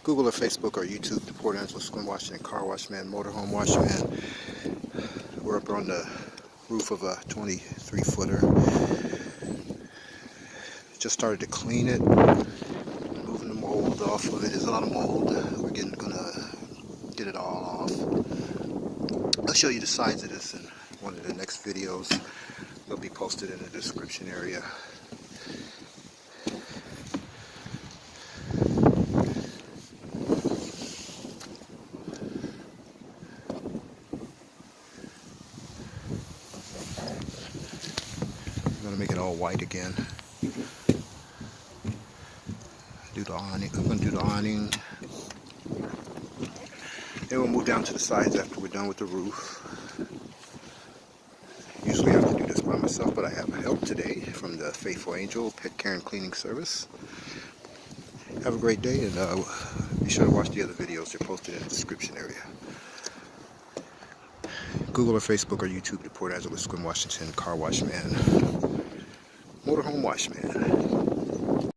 Google or Facebook or YouTube, the Port Angeles-Sequim Washington Car Wash Man, Motorhome Wash Man. We're up on the roof of a 23-footer. Just started to clean it, moving the mold off of it. There's a lot of mold. We're gonna get it all off. I'll show you the size of this in one of the next videos. They'll be posted in the description area. I'm gonna make it all white again. Do the awning. I'm gonna do the awning. Then we'll move down to the sides after we're done with the roof. Usually I have to do this by myself, but I have help today from the Faithful Angel Pet Care and Cleaning Service. Have a great day, and be sure to watch the other videos. They're posted in the description area. Google or Facebook or YouTube, the Port Angeles-Sequim Washington Car Wash Man, Motorhome Wash Man.